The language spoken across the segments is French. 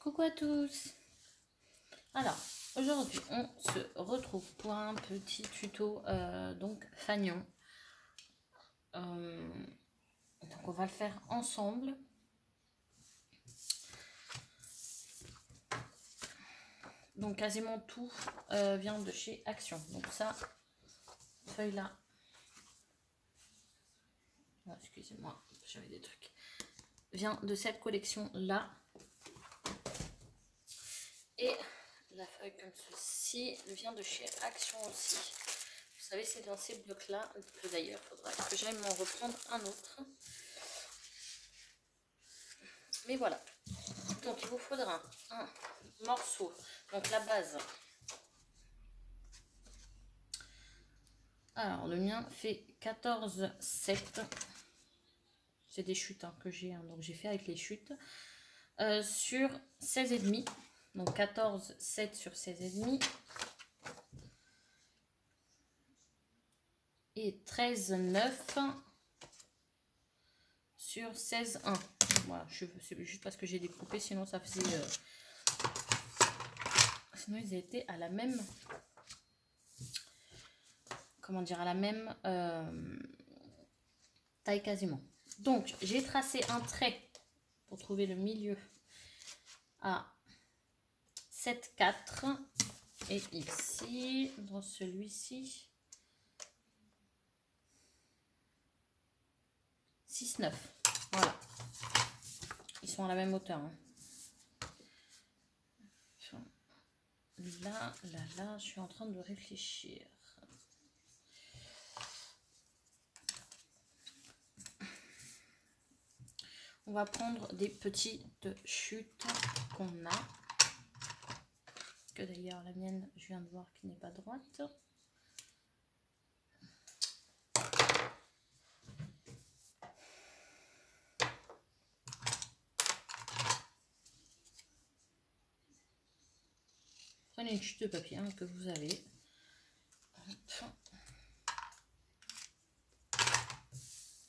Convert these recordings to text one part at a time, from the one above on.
Coucou à tous. Alors, aujourd'hui, on se retrouve pour un petit tuto donc fanion. Donc, on va le faire ensemble. Donc, quasiment tout vient de chez Action. Donc, ça, feuille-là. Oh, excusez-moi, j'avais des trucs. Vient de cette collection-là. Et la feuille comme ceci vient de chez Action aussi. Vous savez, c'est dans ces blocs-là que d'ailleurs, il faudra que j'aille m'en reprendre un autre. Mais voilà. Donc, il vous faudra un morceau. Donc, la base. Alors, le mien fait 14,7. C'est des chutes hein, que j'ai. Hein, donc, j'ai fait avec les chutes. Sur 16,5. Donc, 14,7 sur 16,5. Et 13,9 sur 16,1. Voilà, c'est juste parce que j'ai découpé, sinon ça faisait... Sinon ils étaient à la même... Comment dire, à la même taille quasiment. Donc, j'ai tracé un trait pour trouver le milieu à 7,4. Et ici, dans celui-ci, 6,9. Voilà. Ils sont à la même hauteur. Hein. Là, je suis en train de réfléchir. On va prendre des petites chutes qu'on a. Que d'ailleurs, la mienne, je viens de voir qu'il n'est pas droite. Prenez une chute de papier hein, que vous avez.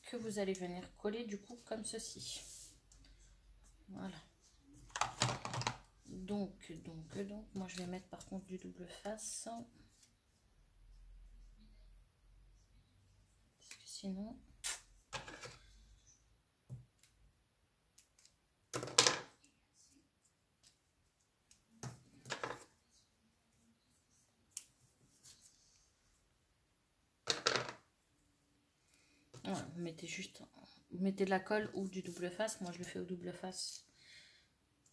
Que vous allez venir coller du coup comme ceci. Voilà. Donc, moi je vais mettre par contre du double face. Parce que sinon... Voilà, vous mettez juste... Vous mettez de la colle ou du double face. Moi je le fais au double face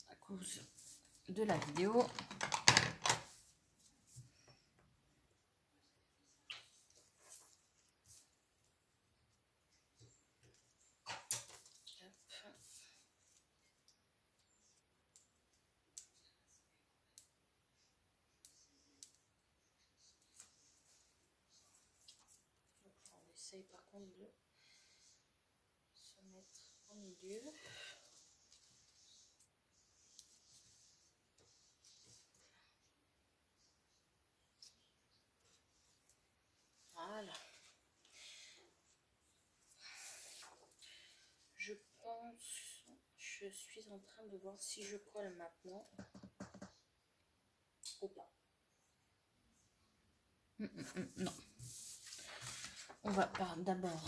à cause de la vidéo. On essaye par contre de se mettre au milieu. Voilà. Je pense, je suis en train de voir si je colle maintenant ou pas. Non. On va d'abord...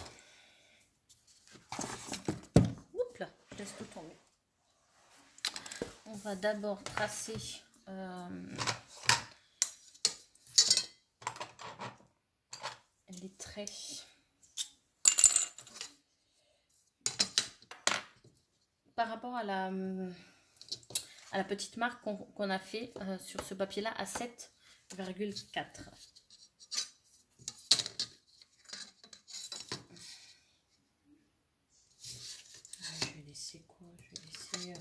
Oups là, je laisse tout tomber. On va d'abord tracer les traits par rapport à la petite marque qu'on a fait sur ce papier là à 7,4. Je vais laisser quoi? Je vais laisser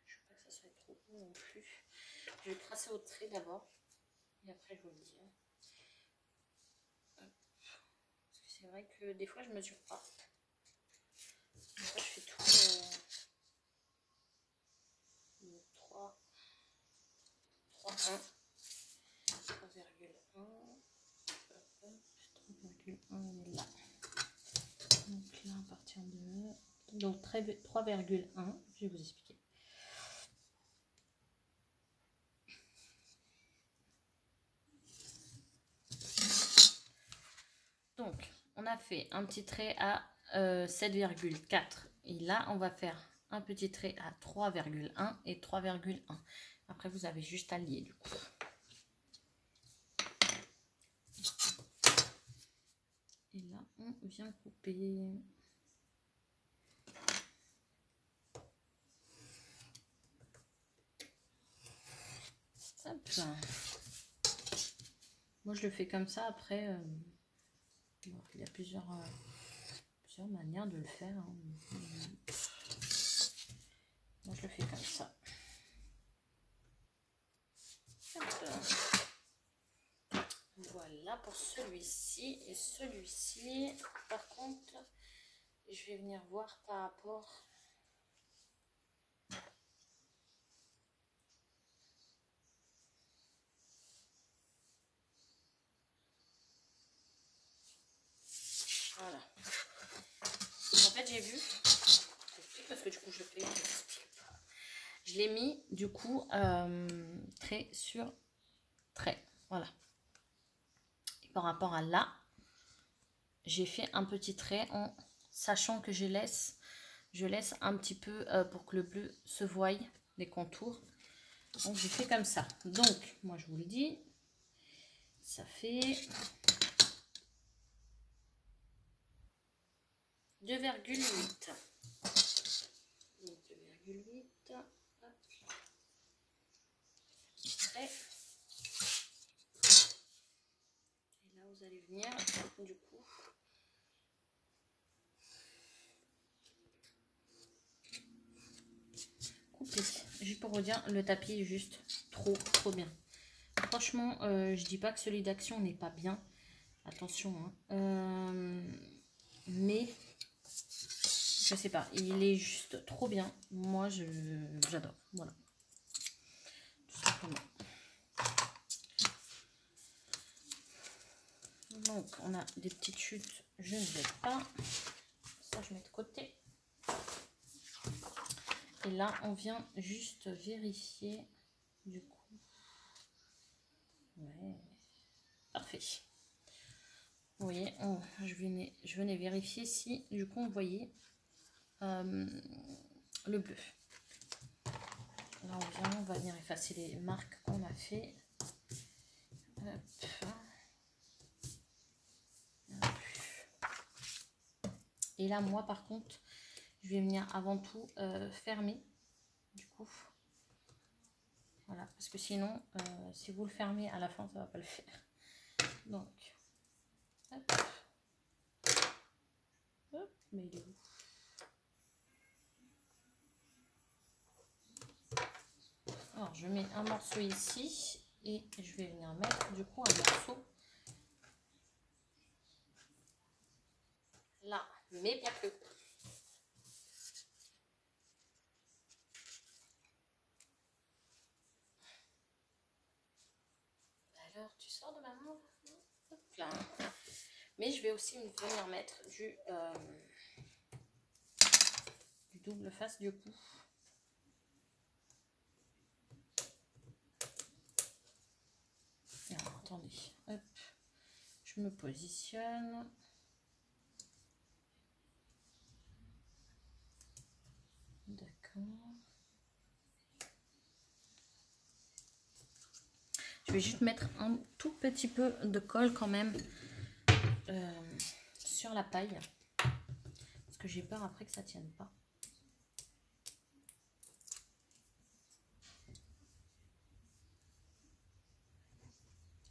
je veux pas que ça soit trop haut non plus. Je vais tracer au trait d'abord et après je vous le dis. Parce que c'est vrai que des fois je mesure pas. Des fois je fais tout 3, 3,1, 3,1, 3,1. Donc 3,1, je vais vous expliquer. Donc, on a fait un petit trait à 7,4. Et là, on va faire un petit trait à 3,1 et 3,1. Après, vous avez juste à lier du coup. Et là, on vient couper. Hop. Moi, je le fais comme ça. Après, bon, il y a plusieurs manières de le faire. Hein. Moi, je le fais comme ça. Voilà pour celui-ci. Et celui-ci, par contre, je vais venir voir par rapport... Voilà. En fait, j'ai vu, parce que du coup, je l'ai mis, du coup, trait sur trait. Voilà. Et par rapport à là, j'ai fait un petit trait en sachant que je laisse un petit peu pour que le bleu se voie, les contours. Donc, j'ai fait comme ça. Donc, moi, je vous le dis, ça fait 2,8. 2,8. Et là, vous allez venir, du coup, couper. Juste pour vous dire, le tapis est juste trop bien. Franchement, je dis pas que celui d'Action n'est pas bien. Attention, hein. Mais je sais pas, il est juste trop bien. Moi, j'adore. Voilà, tout simplement. Donc, on a des petites chutes. Je ne vais pas. Ça, je mets de côté. Et là, on vient juste vérifier. Du coup, ouais, parfait. Vous voyez, je venais vérifier si, du coup, on voyait le bleu. Là, on va venir effacer les marques qu'on a fait. Hop. Et là, moi, par contre, je vais venir avant tout fermer, du coup. Voilà, parce que sinon, si vous le fermez à la fin, ça va pas le faire. Donc, hop. Hop, mais il est où? Alors, je mets un morceau ici et je vais venir mettre du coup un morceau là, mais bien plus. Alors, tu sors de ma main? Hop là. Mais je vais aussi venir mettre du double face du coup. Alors, attendez, hop, je me positionne. D'accord. Je vais juste mettre un tout petit peu de colle quand même sur la paille. Parce que j'ai peur après que ça tienne pas.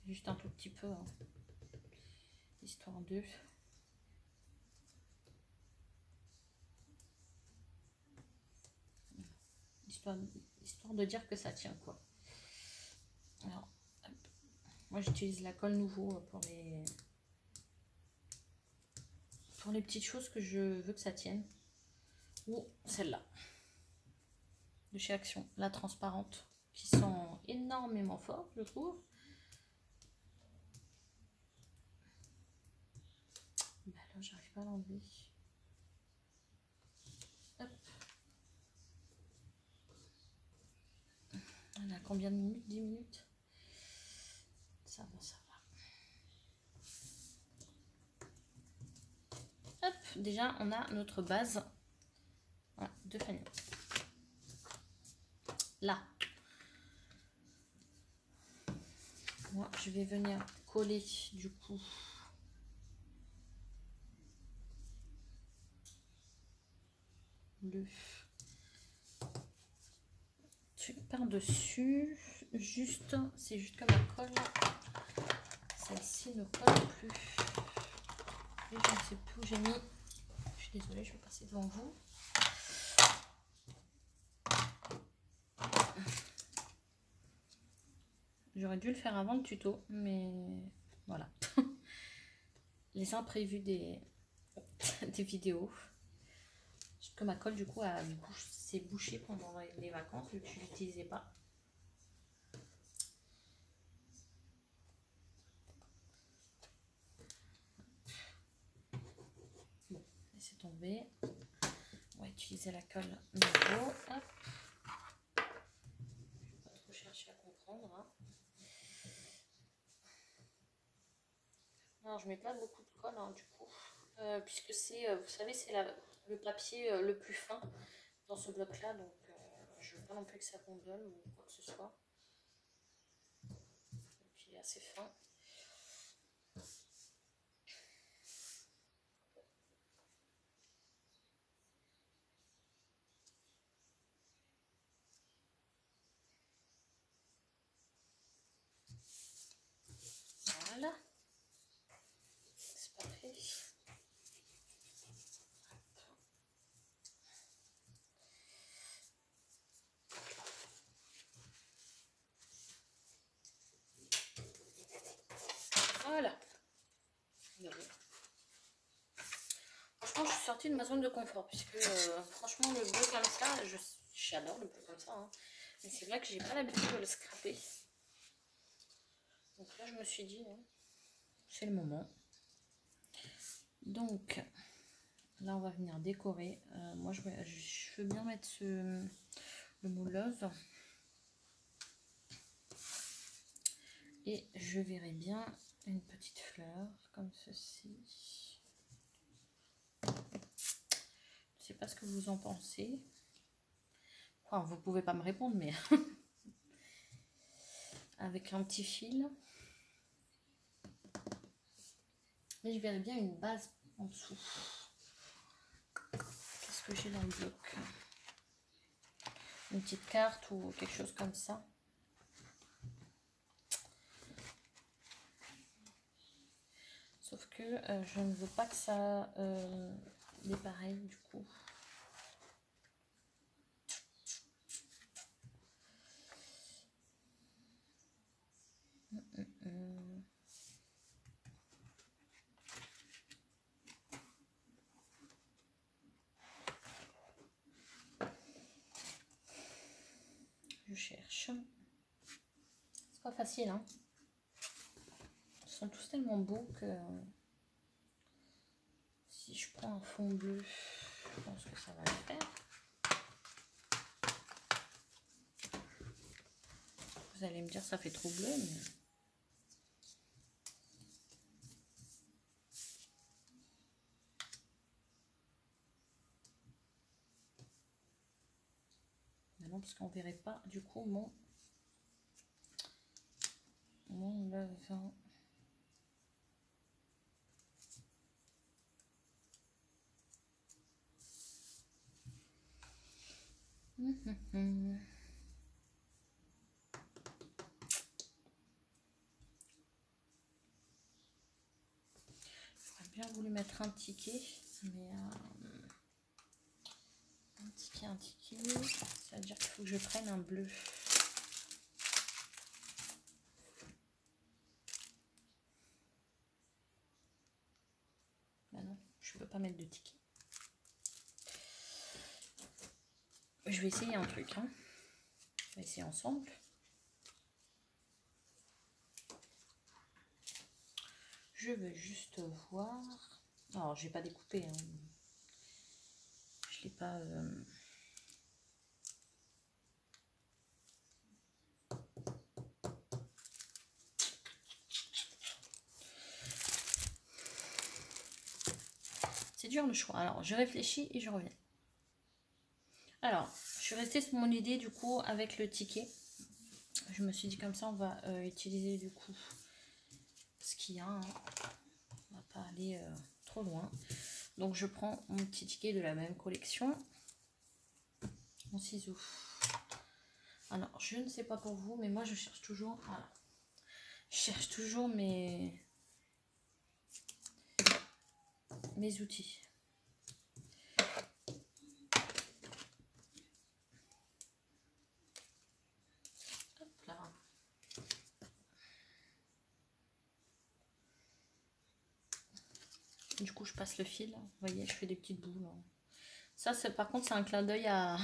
Juste un tout petit peu. Hein. Histoire de... Histoire de dire que ça tient quoi. Alors, hop. Moi j'utilise la colle nouveau pour les petites choses que je veux que ça tienne. Ou celle-là. De chez Action, la transparente. Qui sont énormément fortes, je trouve. Bah là, j'arrive pas à l'enlever. combien de minutes? 10 minutes? Ça va, ça va. Hop, déjà on a notre base, voilà, de fanion. Là, moi je vais venir coller du coup le par-dessus, juste, c'est juste comme la colle, celle-ci ne colle plus, et je ne sais plus où j'ai mis, je suis désolée, je vais passer devant vous. J'aurais dû le faire avant le tuto, mais voilà, les imprévus des vidéos. Parce que ma colle du coup s'est bouchée pendant les vacances vu que je l'utilisais pas. Bon, laissez tomber. On va utiliser la colle nouveau. Hop. Je vais pas trop chercher à comprendre. Hein. Non, je mets pas beaucoup de colle hein, du coup, puisque c'est, vous savez, c'est le papier le plus fin dans ce bloc là, donc je veux pas non plus que ça gondole ou quoi que ce soit. Donc il est assez fin. Voilà, c'est parfait. Voilà. Franchement, je suis sortie de ma zone de confort puisque franchement, le bleu comme ça, j'adore le bleu comme ça. Hein. Mais c'est vrai que j'ai pas l'habitude de le scraper. Donc là, je me suis dit, hein, c'est le moment. Donc là, on va venir décorer. Moi, je veux bien mettre le mot love. Et je verrai bien une petite fleur comme ceci. Je ne sais pas ce que vous en pensez. Enfin, vous pouvez pas me répondre, mais avec un petit fil. Et je verrai bien une base en dessous. Qu'est-ce que j'ai dans le bloc? Une petite carte ou quelque chose comme ça. Sauf que je ne veux pas que ça est pareil du coup. Je cherche. C'est pas facile, hein. Ils sont tous tellement beaux que si je prends un fond bleu, je pense que ça va le faire. Vous allez me dire ça fait trop bleu, mais... non, parce qu'on verrait pas du coup mon levain. J'aurais bien voulu mettre un ticket, mais un ticket, ça veut dire qu'il faut que je prenne un bleu. Bah non, je ne peux pas mettre de ticket. Je vais essayer un truc, hein. On va essayer ensemble. Je veux juste voir. Alors, je vais pas découper. Hein. Je l'ai pas. C'est dur le choix. Alors, je réfléchis et je reviens. Alors, je suis restée sur mon idée du coup avec le ticket. Je me suis dit comme ça, on va utiliser du coup ce qu'il y a. Hein. On va pas aller trop loin. Donc, je prends mon petit ticket de la même collection. Mon ciseau. Alors, je ne sais pas pour vous, mais moi, je cherche toujours... Voilà. Je cherche toujours mes outils. Hop là. Du coup, je passe le fil. Vous voyez, je fais des petites boules. Ça, par contre, c'est un clin d'œil à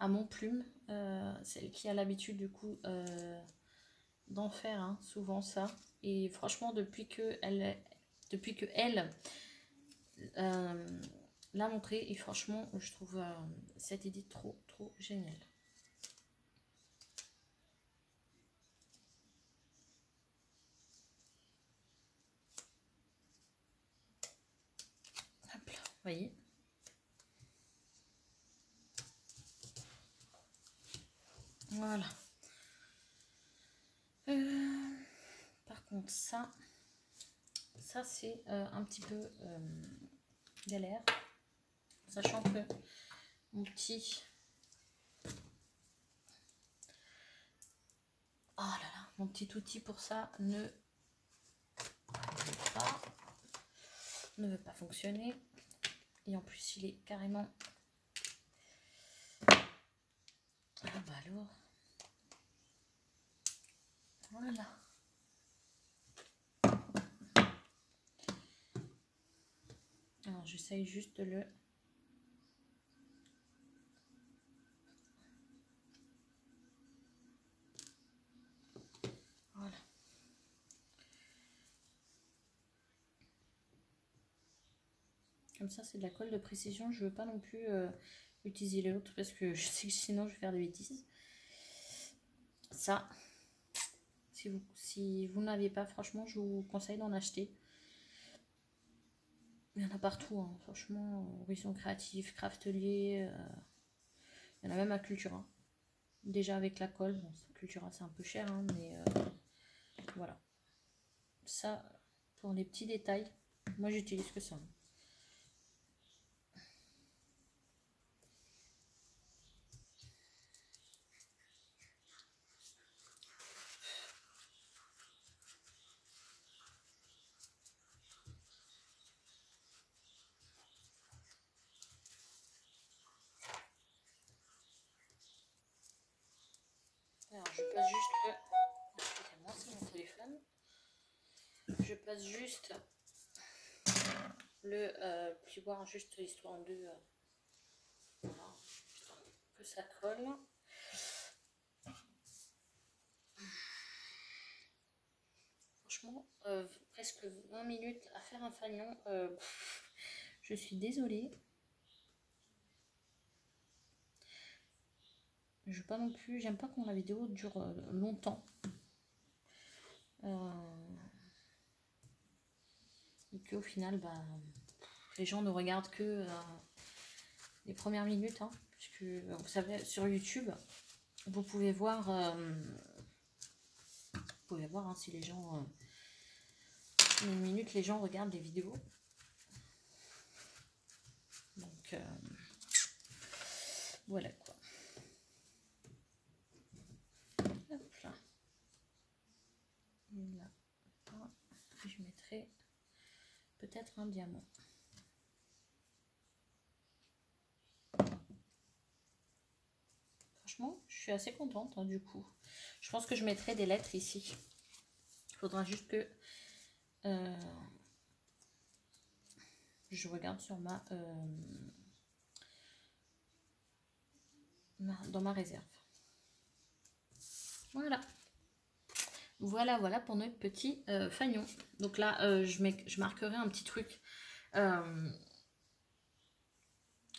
mon plume. Celle qui a l'habitude, du coup, d'en faire hein, souvent ça. Et franchement, depuis que elle l'a montré, et franchement, je trouve cette idée trop géniale. Hop là, vous voyez. Voilà. Par contre, ça c'est un petit peu galère. Sachant que mon petit... Oh là là, mon petit outil pour ça ne veut pas fonctionner. Et en plus, il est carrément... Ah bah alors... Voilà. Alors, j'essaye juste de le... Voilà. Comme ça, c'est de la colle de précision. Je veux pas non plus utiliser l'autre parce que je sais que sinon, je vais faire des bêtises. Ça, si vous n'avez pas, franchement, je vous conseille d'en acheter. Il y en a partout, hein. Franchement, Horizon Créatif, Craftelier, il y en a même à Cultura. Déjà avec la colle, bon, Cultura c'est un peu cher, hein, mais voilà. Ça, pour les petits détails, moi j'utilise que ça. Alors je passe juste le... Excusez-moi, c'est mon téléphone. Je passe juste le plioir, juste histoire de... voilà, que ça colle. Franchement, presque 20 minutes à faire un fanion. Je suis désolée. Je veux pas non plus, j'aime pas quand la vidéo dure longtemps. Et qu'au final, bah, les gens ne regardent que les premières minutes. Hein, puisque vous savez, sur YouTube, vous pouvez voir, hein, si les gens... une minute, les gens regardent les vidéos. Donc, voilà quoi. Hop là. Et là, je mettrai peut-être un diamant. Franchement, je suis assez contente hein, du coup. Je pense que je mettrai des lettres ici. Il faudra juste que je regarde sur dans ma réserve. Voilà. Voilà pour notre petit fanion. Donc là, je marquerai un petit truc.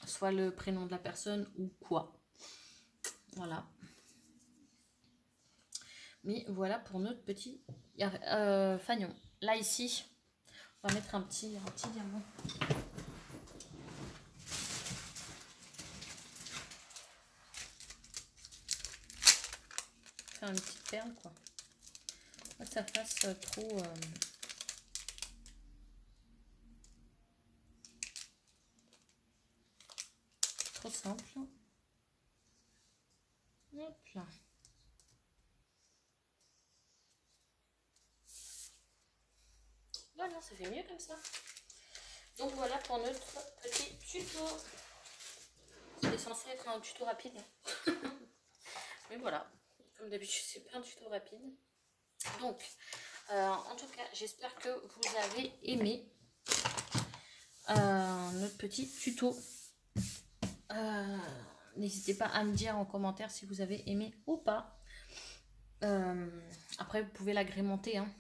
Soit le prénom de la personne ou quoi. Voilà. Mais voilà pour notre petit fanion. Là, ici, on va mettre un petit diamant. faire une petite perle, quoi. Pas que ça fasse trop simple. Hop là. Voilà, ça fait mieux comme ça. Donc voilà pour notre petit tuto. C'est censé être un tuto rapide. Mais voilà, comme d'habitude, c'est pas un tuto rapide. Donc, en tout cas, j'espère que vous avez aimé notre petit tuto. N'hésitez pas à me dire en commentaire si vous avez aimé ou pas. Après, vous pouvez l'agrémenter, hein,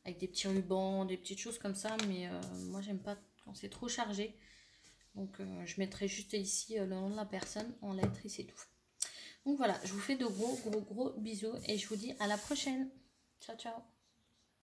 avec des petits rubans, des petites choses comme ça. Mais moi, j'aime pas quand c'est trop chargé. Donc, je mettrai juste ici le nom de la personne en lettres et c'est tout. Donc voilà, je vous fais de gros bisous et je vous dis à la prochaine. Ciao, ciao.